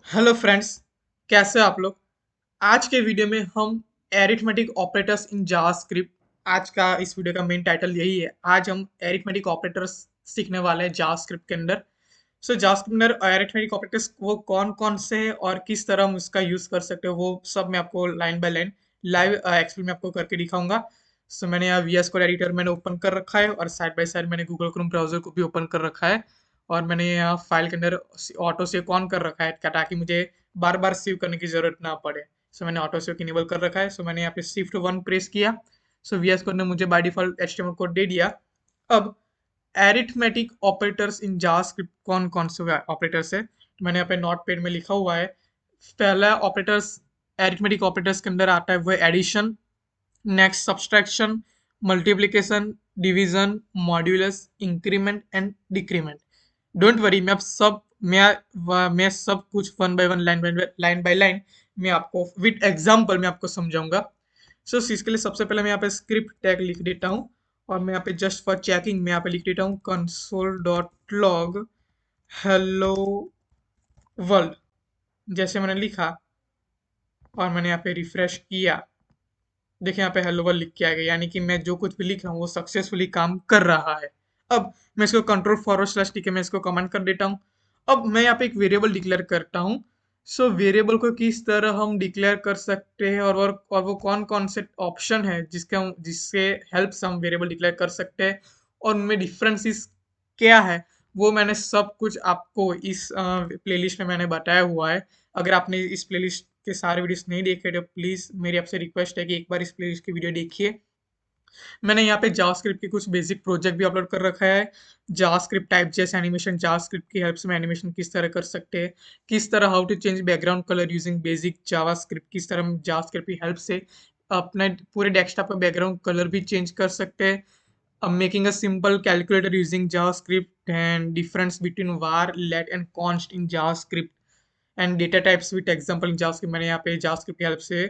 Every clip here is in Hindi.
हेलो फ्रेंड्स, कैसे हो आप लोग। आज के वीडियो में हम एरिथमेटिक ऑपरेटर्स इन जावास्क्रिप्ट। आज का इस वीडियो का मेन टाइटल यही है। आज हम एरिथमेटिक ऑपरेटर्स सीखने वाले हैं जावास्क्रिप्ट के अंदर। सो जावास्क्रिप्ट के अंदर एरिथमेटिक ऑपरेटर्स वो कौन कौन से हैं और किस तरह हम उसका यूज कर सकते हो, वो सब मैं आपको line by line live actually में आपको करके दिखाऊंगा। सो मैंने यहाँ वीएस कोड एडिटर मैंने ओपन कर रखा है और साइड बाय साइड मैंने गूगल क्रोम ब्राउजर को भी ओपन कर रखा है। और मैंने यहाँ फाइल के अंदर ऑटो सेव ऑन कर रखा है ताकि मुझे बार बार सेव करने की जरूरत ना पड़े। सो मैंने ऑटो सेव इनेबल कर रखा है। सो मैंने यहाँ पे शिफ्ट 1 प्रेस किया। सो वीएस कोड ने मुझे बाय डिफॉल्ट एचटीएमएल कोड दे दिया। अब एरिथमेटिक ऑपरेटर्स इन जावास्क्रिप्ट कौन कौन से ऑपरेटर्स है, तो मैंने यहाँ पे नोट पैड में लिखा हुआ है। पहला ऑपरेटर्स एरिथमेटिक ऑपरेटर्स के अंदर आता है वो addition, next subtraction, multiplication, division, modulus, increment and decrement. Don't worry, मैं सब कुछ one by one line by line मैं आपको विद एग्जांपल में आपको समझाऊंगा। सो इसके लिए सबसे पहले मैं यहाँ पे स्क्रिप्ट टैग लिख देता हूँ और मैं यहाँ पे जस्ट फॉर चेकिंग मैं यहाँ पे लिख देता हूँ console dot log hello world. जैसे मैंने लिखा और मैंने यहाँ पे रिफ्रेश किया, देखिए यहाँ पे हेलो वर्ल्ड लिख के आ गया, यानी कि मैं जो कुछ भी लिख रहा हूँ वो सक्सेसफुली काम कर रहा है। अब मैं इसको कंट्रोल फॉरवर्ड स्लैश टिक मैं इसको कमेंट कर देता हूँ। अब मैं यहाँ पे एक वेरिएबल डिक्लेयर करता हूँ। सो वेरिएबल को किस तरह हम डिक्लेयर कर सकते हैं और वो कौन कौन से ऑप्शन है जिससे हेल्प से हम वेरिएबल डिक्लेयर कर सकते हैं और उनमें डिफरेंसेस क्या है, वो मैंने सब कुछ आपको इस प्लेलिस्ट में मैंने बताया हुआ है। अगर आपने इस प्लेलिस्ट के सारे वीडियोस नहीं देखे तो प्लीज़ मेरी आपसे रिक्वेस्ट है कि एक बार इस प्लेलिस्ट की वीडियो देखिए। मैंने यहाँ पे जावास्क्रिप्ट के कुछ बेसिक प्रोजेक्ट भी अपलोड कर रखा है। जावास्क्रिप्ट टाइप जैसे एनिमेशन, जावास्क्रिप्ट की हेल्प से हम एनिमेशन किस तरह कर सकते हैं, किस तरह how to change background colour using basic JavaScript, किस तरह हम जावास्क्रिप्ट की हेल्प से अपने पूरे डेस्कटॉप का बैकग्राउंड कलर भी चेंज कर सकते हैं। Making a simple calculator using JavaScript and difference between var, let and const in JavaScript and data types with example in JavaScript। मैंने यहाँ पे JavaScript की हेल्प से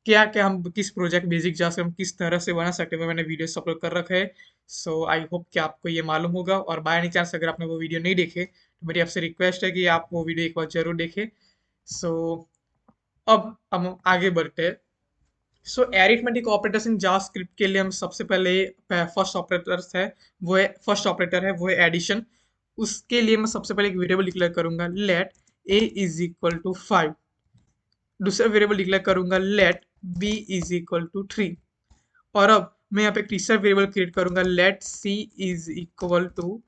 क्या क्या हम किस प्रोजेक्ट बेसिक JavaScript हम किस तरह से बना सकते हैं वो मैंने वीडियो अपलोड कर रखा है। सो आई होप कि आपको ये मालूम होगा और बाय एनी चांस अगर आपने वो वीडियो नहीं देखे तो मेरी आपसे रिक्वेस्ट है कि आप वो वीडियो एक बार जरूर देखें। सो अब हम आगे बढ़ते हैं। सो एरिथमेटिक ऑपरेटर्स इन जावास्क्रिप्ट के लिए हम सबसे पहले फर्स्ट ऑपरेटर है वो है एडिशन। उसके लिए मैं सबसे पहले एक वेरिएबल डिक्लेयर करूंगा let a is equal to 5। दूसरा वेरिएबल डिक्लेयर करूंगा let b is equal to 3। और अब मैं यहाँ पे एक तीसरा वेरिएबल क्रिएट करूंगा let c is equal to,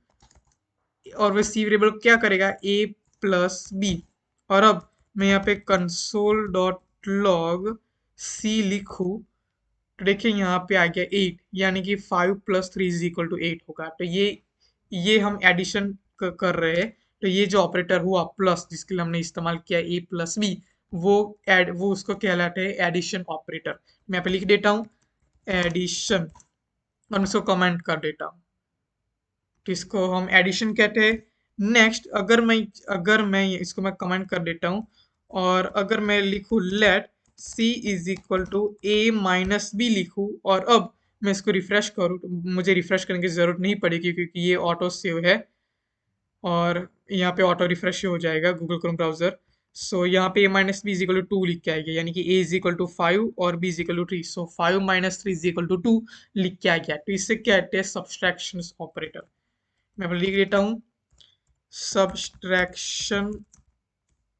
और वह सी वेरिएबल क्या करेगा a प्लस बी। और अब मैं यहाँ पे कंसोल डॉट लॉग सी लिखूं तो देखिए यहाँ पे आ गया 8, यानी कि 5 + 3 = 8 होगा। तो ये हम एडिशन कर रहे हैं। तो ये जो ऑपरेटर हुआ प्लस जिसके लिए हमने इस्तेमाल किया a प्लस बी, वो उसको कहलाते हैं एडिशन ऑपरेटर। मैं यहाँ पे लिख देता हूँ एडिशन और उसको कमेंट कर देता हूँ। तो इसको हम एडिशन कहते हैं। नेक्स्ट अगर मैं इसको मैं कमेंट कर देता हूँ और अगर मैं लिखूँ let c is equal to a minus b लिखूँ और अब मैं इसको रिफ्रेश करूँ तो मुझे रिफ्रेश करने की ज़रूरत नहीं पड़ेगी क्योंकि ये ऑटो सेव है और यहाँ पे ऑटो रिफ्रेश हो जाएगा गूगल क्रोम ब्राउजर। सो यहाँ पे a minus b is equal to 2 लिख के आएगा, यानी कि a इज इक्वल टू 5 और b is equal to 3। So 5 - 3 is equal to 2 लिख के आ गया। तो इससे क्या कहते हैं सब्सट्रैक्शन ऑपरेटर। मैं लिख देता हूँ सब्सट्रैक्शन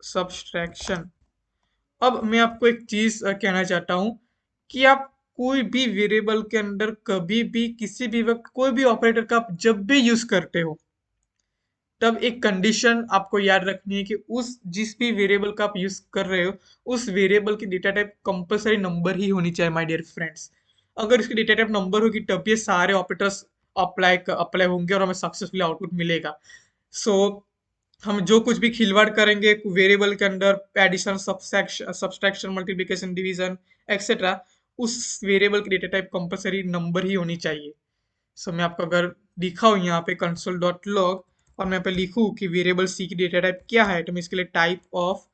सब्सट्रैक्शन। अब मैं आपको एक चीज कहना चाहता हूँ कि आप कोई भी वेरिएबल के अंदर कभी भी किसी भी वक्त कोई भी ऑपरेटर का आप जब भी यूज करते हो तब एक कंडीशन आपको याद रखनी है कि उस जिस भी वेरिएबल का आप यूज कर रहे हो उस वेरिएबल की डेटा टाइप कंपलसरी नंबर ही होनी चाहिए माय डियर फ्रेंड्स। अगर इसकी डेटा टाइप नंबर होगी तब ये सारे ऑपरेटर्स अप्लाई होंगे और हमें सक्सेसफुली आउटपुट मिलेगा। सो हम जो कुछ भी खिलवाड़ करेंगे वेरिएबल के अंदर addition, subtraction, multiplication, division etcetera, उस वेरिएबल की डेटा टाइप कंपलसरी नंबर ही होनी चाहिए। सो मैं आपको अगर दिखाऊँ यहाँ पे कंसोल डॉट लॉग और मैं यहाँ पे लिखूँ कि वेरिएबल सी की डेटा टाइप क्या है तो मैं इसके लिए टाइप ऑफ,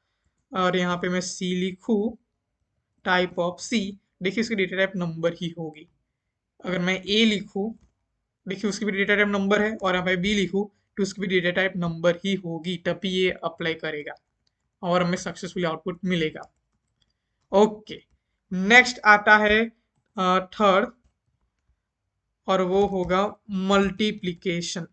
और यहाँ पे मैं सी लिखूँ टाइप ऑफ सी, देखिए इसकी डेटा टाइप नंबर ही होगी। अगर मैं ए लिखूँ, देखिए उसकी भी डेटा टाइप नंबर है और यहाँ पे बी लिखूँ तो उसकी भी डेटा टाइप नंबर ही होगी, तभी ये अप्लाई करेगा। और हमें सक्सेसफुली आउटपुट मिलेगा। ओके, नेक्स्ट आता है थर्ड, और वो होगा मल्टीप्लिकेशन।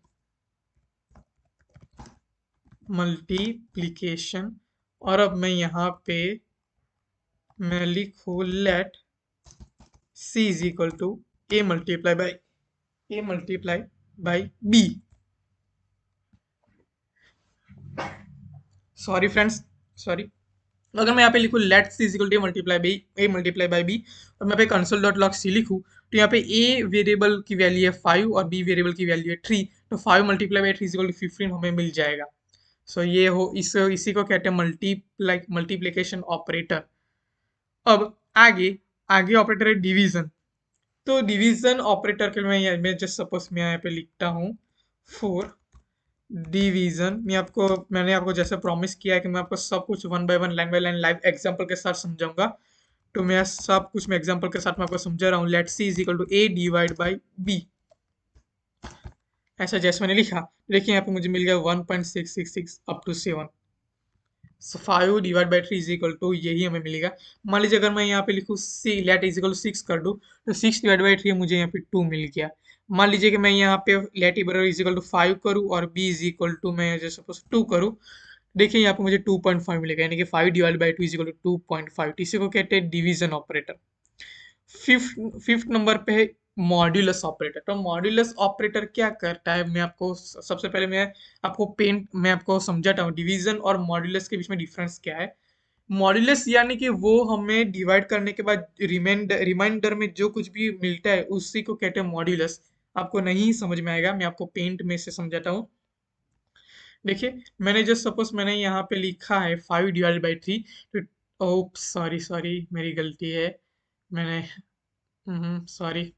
मल्टीप्लिकेशन, और अब मैं यहाँ पे मैं लिखूँ let c is equal to a multiply by b. Sorry friends, sorry. अगर मैं यहाँ पे लिखूँ let c is equal to a multiply by b, और मैं पे कंसोल डॉट लॉग सी लिखूँ, तो यहाँ पे ए वेरिएबल की वैल्यू है 5 और बी वेरिएबल की वैल्यू है 3, तो 5 multiply by 3 is equal to 15 हमें मिल जाएगा। सो ये हो इसी को कहते हैं मल्टीप्लिकेशन ऑपरेटर। अब आगे आगे ऑपरेटर है डिवीजन। तो डिवीजन ऑपरेटर के लिए मैं जस्ट सपोज मैं यहाँ पे लिखता हूँ फोर डिवीजन। मैंने आपको जैसे प्रॉमिस किया है कि मैं आपको सब कुछ one by one, line by line, live example के साथ समझाऊंगा। तो मैं सब कुछ मैं एग्जांपल के साथ मैं आपको समझा रहा हूँ। Let c is equal to a divide by b. ऐसा जैसे मैंने लिखा, देखिए यहाँ पे मुझे मिल गया 1.666 up to 7। So 5 divide by 3 is equal to यही हमें मिलेगा। मान लीजिए अगर मैं यहाँ पे लिखूँ सी लेट इज इक्वल टू 6 कर दूँ, तो 6 डिवाइड बाई 3 मुझे यहाँ पे 2 मिल गया। मान लीजिए कि मैं यहाँ पे लेट इज इक्वल टू 5 करूँ और बी इज इक्वल टू मैं जैसे सपोज 2 करूँ, देखिए यहाँ पे मुझे 2.5 मिलेगा, यानी कि 5 divide by 2 is equal to 2.5। इसी को कहते हैं डिवीजन ऑपरेटर। फिफ्थ नंबर पे है मॉड्यूलस ऑपरेटर। तो मॉड्यूलस ऑपरेटर क्या करता है, मैं आपको सबसे पहले मैं आपको समझाता हूँ डिवीजन और मॉड्यूलस के बीच में डिफरेंस क्या है। मॉड्यूलस यानी कि वो हमें डिवाइड करने के बाद रिमाइंडर में जो कुछ भी मिलता है उसी को कहते हैं मॉड्यूलस। आपको नहीं समझ में आएगा, मैं आपको पेंट में से समझाता हूँ। देखिए, मैंने जस्ट सपोज मैंने यहाँ पे लिखा है 5 डिवाइड बाई 3। तो ओप सॉरी सॉरी, मेरी गलती है। मैंने सॉरी।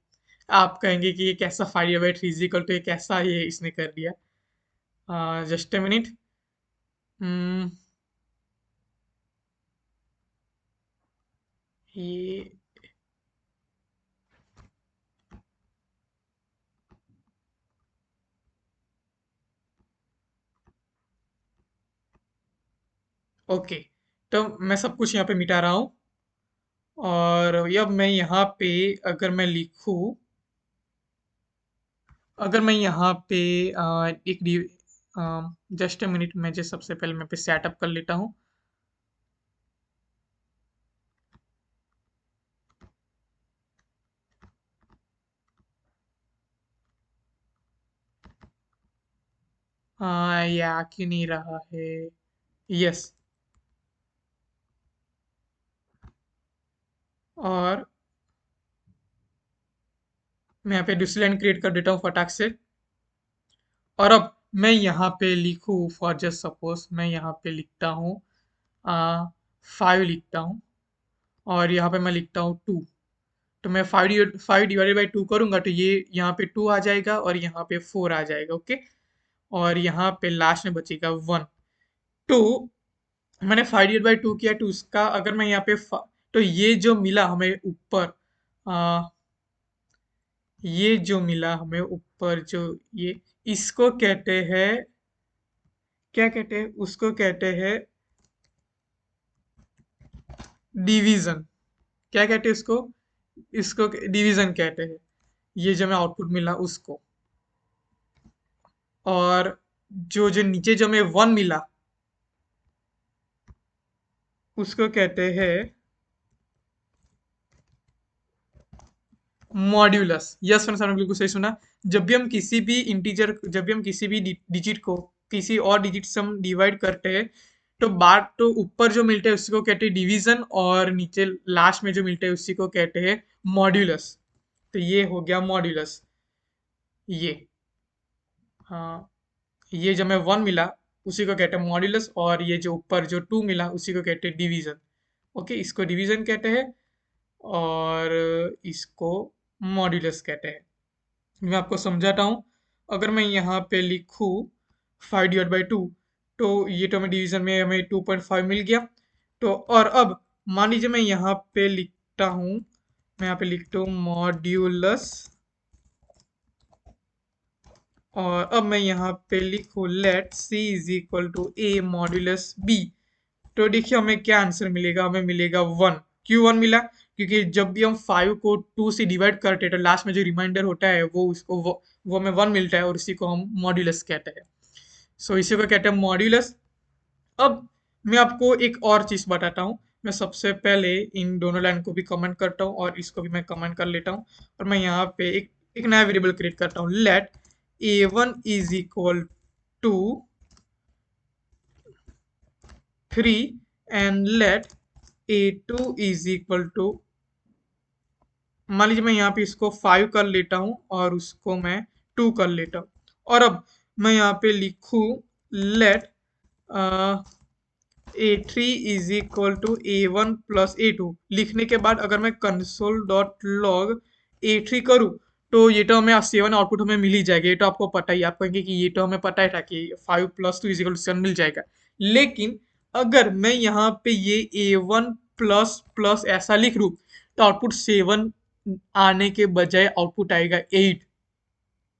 आप कहेंगे कि ये कैसा 5 बाई 3 इक्वल टू ये कैसा ये इसने कर दिया। Just a minute. ये ओके, तो मैं सब कुछ यहाँ पे मिटा रहा हूँ। और अब मैं यहाँ पे अगर मैं लिखूँ, अगर मैं यहाँ पे एक जस्ट ए मिनट, मैं जो सबसे पहले मैं पे सेटअप कर लेता हूँ। ये आ क्यों नहीं रहा है। यस। और मैं यहाँ पे दूसरी लाइन क्रिएट कर देता हूँ फटाक से। और अब मैं यहाँ पे लिखूँ, फॉर जस्ट सपोज मैं यहाँ पे लिखता हूँ 5 लिखता हूँ, और यहाँ पे मैं लिखता हूँ 2। तो मैं 5 डिवाइडेड बाई 2 करूँगा, तो ये यहाँ पे 2 आ जाएगा और यहाँ पे 4 आ जाएगा। ओके, और यहाँ पे लास्ट में बचेगा 1। तो मैंने 5 डिवाइड बाई 2 किया, तो उसका अगर मैं यहाँ पे तो ये जो मिला हमें ऊपर, आ, ये जो मिला हमें ऊपर जो ये, इसको कहते हैं, क्या कहते हैं उसको, कहते हैं डिवीजन। क्या कहते हैं इसको, इसको डिवीजन कहते हैं। ये जो हमें आउटपुट मिला उसको, और जो जो नीचे जो हमें 1 मिला उसको कहते हैं मॉड्यूलस। यस फ्रेंड्स, आपने बिल्कुल सही सुना। जब भी हम किसी भी डिजिट को किसी और डिजिट से हम डिवाइड करते हैं, तो बात तो ऊपर जो मिलता है उसी को कहते हैं डिवीजन, और नीचे लास्ट में जो मिलता है उसी को कहते हैं मॉड्यूलस। तो ये हो गया मॉड्यूलस। ये, हाँ, ये जब हमें 1 मिला उसी को कहते हैं मॉड्यूलस, और ये जो ऊपर जो 2 मिला उसी को कहते हैं डिवीजन। ओके, इसको डिवीजन कहते हैं और इसको मॉड्यूलस कहते हैं। मैं आपको समझाता हूँ। अगर मैं यहाँ पे लिखूँ 5 डिवाइड बाई 2, तो ये तो हमें डिवीजन में हमें 2.5 मिल गया। तो और अब मान लीजिए मैं यहाँ पे लिखता हूँ, मैं यहाँ पे लिखता हूँ मॉड्यूलस, और अब मैं यहाँ पे लिखूँ let c is equal to a modulus b. तो देखिए हमें क्या आंसर मिलेगा, हमें मिलेगा 1। क्यों 1 मिला? क्योंकि जब भी हम 5 को 2 से डिवाइड करते हैं तो लास्ट में जो रिमाइंडर होता है वो हमें 1 मिलता है और इसी को हम मॉड्यूलस कहते हैं। सो इसी को कहते हैं मॉड्यूलस। अब मैं आपको एक और चीज बताता हूँ। मैं सबसे पहले इन दोनों लाइन को भी कमेंट करता हूँ और इसको भी मैं कमेंट कर लेता हूँ और मैं यहाँ पे एक नया वेरिएबल क्रिएट करता हूँ। Let a1 is equal to 3 and let a2 is equal to, मान लीजिए मैं यहाँ पे इसको 5 कर लेता हूँ और उसको मैं 2 कर लेता हूँ। और अब मैं यहाँ पे लिखूँ let a3 is equal to a1 plus a2। लिखने के बाद अगर मैं कंसोल डॉट लॉग a3 करूँ तो ये तो हमें 7 आउटपुट हमें मिल ही जाएगा। ये तो आपको पता ही, आप कहेंगे कि ये तो हमें पता ही था कि 5 प्लस 2 इज इक्वल टू 7 मिल जाएगा। लेकिन अगर मैं यहाँ पे ये a1 प्लस प्लस ऐसा लिख लूँ तो आउटपुट 7 आने के बजाय आउटपुट आएगा 8।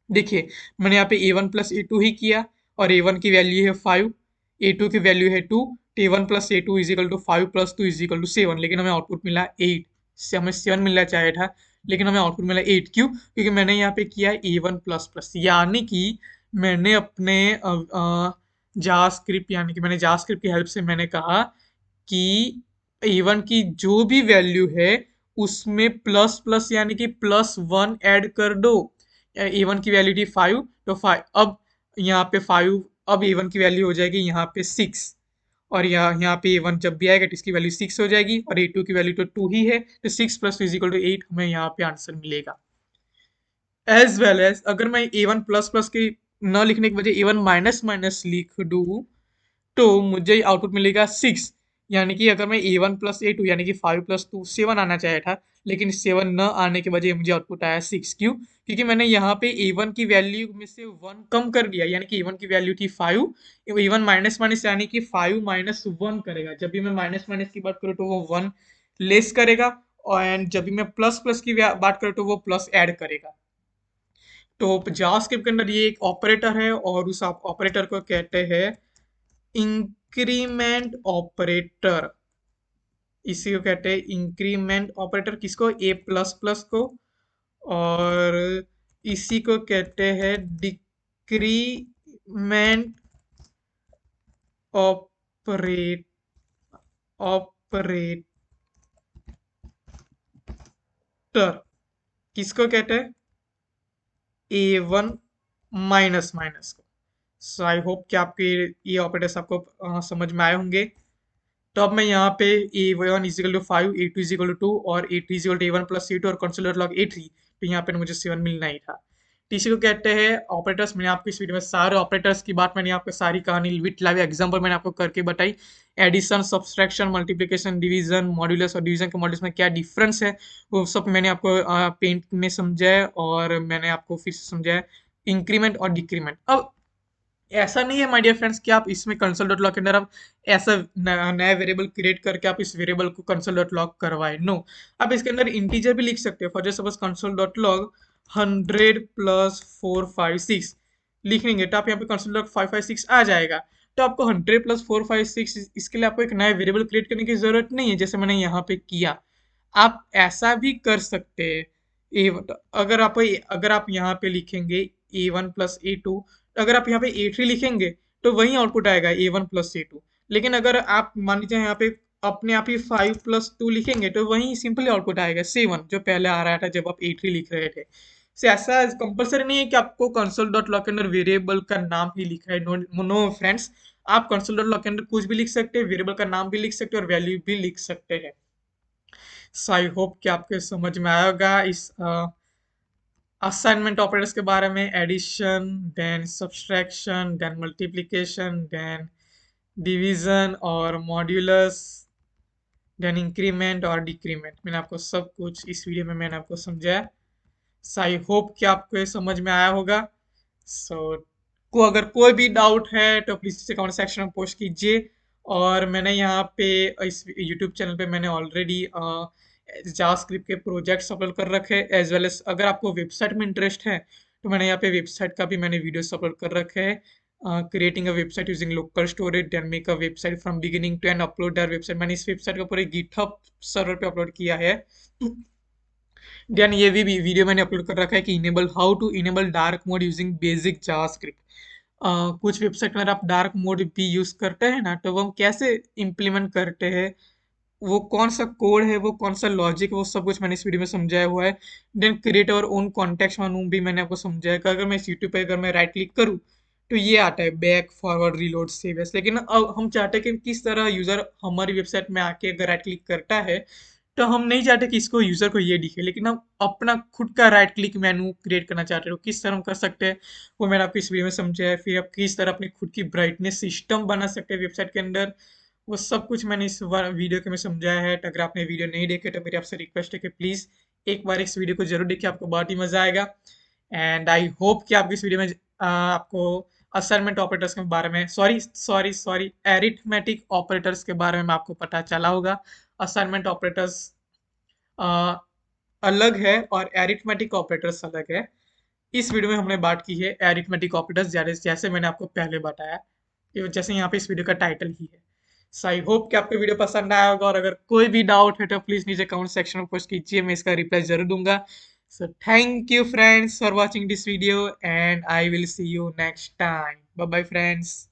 देखिए मैंने यहाँ पे a1 प्लस a2 ही किया और a1 की वैल्यू है 5, a2 की वैल्यू है 2, तो a1 plus a2 is equal to 5 plus 2 is equal to 7। लेकिन हमें आउटपुट मिला 8 से, हमें 7 मिलना चाहिए था लेकिन हमें आउटपुट मिला 8। क्यों? क्योंकि मैंने यहाँ पे किया a1 प्लस प्लस, यानी कि मैंने अपने जावास्क्रिप्ट यानी कि मैंने जावास्क्रिप्ट की हेल्प से मैंने कहा कि a1 की जो भी वैल्यू है उसमें प्लस प्लस यानी कि +1 ऐड कर दो। a1 की वैल्यू थी 5, तो 5 अब यहाँ पे 5, अब a1 की वैल्यू हो जाएगी यहाँ पे 6 और यहाँ पे a1 जब भी आएगा तो इसकी वैल्यू 6 हो जाएगी और a2 की वैल्यू तो 2 ही है, तो 6 प्लस 2 इज इक्वल टू 8 हमें यहाँ पे आंसर मिलेगा। एज वेल एज अगर मैं a1 प्लस प्लस की न लिखने की वजह a1 माइनस माइनस लिख दूँ तो मुझे आउटपुट मिलेगा 6। यानी कि अगर मैं a1 प्लस a2 यानी कि 5 प्लस 2 7 आना चाहिए था, लेकिन 7 न आने के बजाय मुझे आउटपुट आया 6। क्यों? क्योंकि मैंने यहाँ पे a1 की वैल्यू में से 1 कम कर दिया, यानी कि a1 की वैल्यू थी 5, a1 माइनस माइनस यानी कि 5 माइनस 1 करेगा। जब भी मैं माइनस माइनस की बात करूँ तो वो 1 लेस करेगा और जब भी मैं प्लस प्लस की बात करूँ तो वो प्लस ऐड करेगा। तो जावास्क्रिप्ट के अंदर ये एक ऑपरेटर है और उस ऑपरेटर को कहते हैं इंक्रीमेंट ऑपरेटर। इसी को कहते हैं इंक्रीमेंट ऑपरेटर, किसको? ए प्लस प्लस को। और इसी को कहते हैं डिक्रीमेंट ऑपरेट ऑपरेटर। किसको कहते हैं? a1 माइनस माइनस को। सो आई होप कि आपके ये ऑपरेटर्स आपको समझ में आए होंगे। तो अब मैं यहाँ पे a1 is equal to 5, a2 is equal to 2 और a3 is equal to a1 plus a2 और कंसोलिडेट लॉग a3, तो यहाँ पे मुझे 7 मिलना ही था। टीसी को कहते हैं ऑपरेटर्स। मैंने आपको इस वीडियो में सारे ऑपरेटर्स की बात, मैंने आपको सारी कहानी विथ लाइव एग्जांपल मैंने आपको करके बताई। Addition, subtraction, multiplication, division, modulus और डिवीजन के मॉड्यूल्स में क्या डिफरेंस है वो सब मैंने आपको पेंट में समझाया और मैंने आपको फिर से समझाया इंक्रीमेंट और डिक्रीमेंट। अब ऐसा नहीं है माय डियर फ्रेंड्स कि आप इसमें कंसोल डॉट लॉग के अंदर आप ऐसा नया वेरिएबल क्रिएट करके आप इस वेरिएबल को कंसोल डॉट लॉग करवाए। नो, आप इसके अंदर इंटीजर भी लिख सकते हो। For just suppose console dot log 100 plus 456 लिखेंगे तो आप यहाँ पे कंसोल डॉट 556 आ जाएगा। तो आपको 100 प्लस 456 इसके लिए आपको एक नया वेरिएबल क्रिएट करने की जरूरत नहीं है जैसे मैंने यहाँ पे किया। आप ऐसा भी कर सकते हैं। अगर आप यहाँ पे लिखेंगे a1 प्लस a2, अगर आप यहाँ पे a3 लिखेंगे तो वही आउटपुट आएगा a1 प्लस a2। लेकिन अगर आप मान लीजिए यहाँ पे अपने आप ही 5 प्लस 2 लिखेंगे तो वही सिंपली आउटपुट आएगा 7 जो पहले आ रहा था जब आप a3 लिख रहे थे। से ऐसा कंपलसरी नहीं है कि आपको कंसोल डॉट लॉग के अंदर वेरिएबल का नाम ही लिखा है। नो फ्रेंड्स, आप कंसोल डॉट लॉग के अंदर कुछ भी लिख सकते हैं, वेरिएबल का नाम भी लिख सकते हैं और वैल्यू भी लिख सकते हैं। सो आई होप कि आपके समझ में आएगा इस असाइनमेंट ऑपरेटर्स के बारे में। Addition, then subtraction, then multiplication, then division और मॉड्यूलस, देन इंक्रीमेंट और डिक्रीमेंट। मैंने आपको सब कुछ इस वीडियो में मैंने आपको समझाया। सो आई होप कि आपको ये समझ में आया होगा। सो को अगर कोई भी डाउट है तो प्लीज इसे कमेंट सेक्शन में पोस्ट कीजिए। और मैंने यहाँ पे इस यूट्यूब चैनल पे मैंने ऑलरेडी जावास्क्रिप्ट के प्रोजेक्ट्स अपलोड कर रखे हैं, एज वेल एज अगर आपको वेबसाइट में इंटरेस्ट है तो मैंने यहाँ पे वेबसाइट का भी मैंने वीडियोस अपलोड कर रखे हैं। creating a website using local storage, then make a website from beginning to end, upload their website. मैंने इस वेबसाइट को पूरे गिटहब सर्वर पे अपलोड किया है। देन ये भी वीडियो मैंने अपलोड कर रखा है कि enable how to enable dark mode using basic JavaScript. कुछ वेबसाइट में अगर आप डार्क मोड भी यूज करते हैं ना, तो वो हम कैसे इम्प्लीमेंट करते हैं, वो कौन सा कोड है, वो कौन सा लॉजिक है, वो सब कुछ मैंने इस वीडियो में समझाया हुआ है। देन क्रिएट और ओन कॉन्टेक्स्ट वालों भी मैंने आपको समझाया कि अगर मैं इस यूट्यूब पे अगर मैं राइट क्लिक करूँ तो ये आता है back forward reload save S. लेकिन अब हम चाहते हैं कि किस तरह यूज़र हमारी वेबसाइट में आके अगर राइट क्लिक करता है, तो हम नहीं चाहते कि इसको यूज़र को ये दिखे, लेकिन हम अपना खुद का राइट क्लिक मेनू क्रिएट करना चाहते हो। किस तरह हम कर सकते हैं वो मैंने आपको इस वीडियो में समझाया है। फिर आप किस तरह अपनी खुद की ब्राइटनेस सिस्टम बना सकते हैं वेबसाइट के अंदर, वो सब कुछ मैंने इस वीडियो के में समझाया है। तो अगर आपने वीडियो नहीं देखे तो मेरी आपसे रिक्वेस्ट है कि प्लीज़ एक बार इस वीडियो को जरूर देखिए, आपको बहुत ही मज़ा आएगा। एंड आई होप कि आपको इस वीडियो में आपको असाइनमेंट ऑपरेटर्स के बारे में, सॉरी एरिथमेटिक ऑपरेटर्स के बारे में आपको पता चला होगा। असाइनमेंट ऑपरेटर्स अलग है और एरिथमेटिक ऑपरेटर्स अलग है। इस वीडियो में हमने बात की है एरिथमेटिक ऑपरेटर्स, जैसे मैंने आपको पहले बताया, जैसे यहाँ पे इस वीडियो का टाइटल ही है। सो आई होप कि आपको वीडियो पसंद आया होगा, और अगर कोई भी डाउट है तो प्लीज नीचे कमेंट सेक्शन में पोस्ट कीजिए, मैं इसका रिप्लाई जरूर दूंगा। So thank you friends for watching this video, and I will see you next time. Bye bye friends.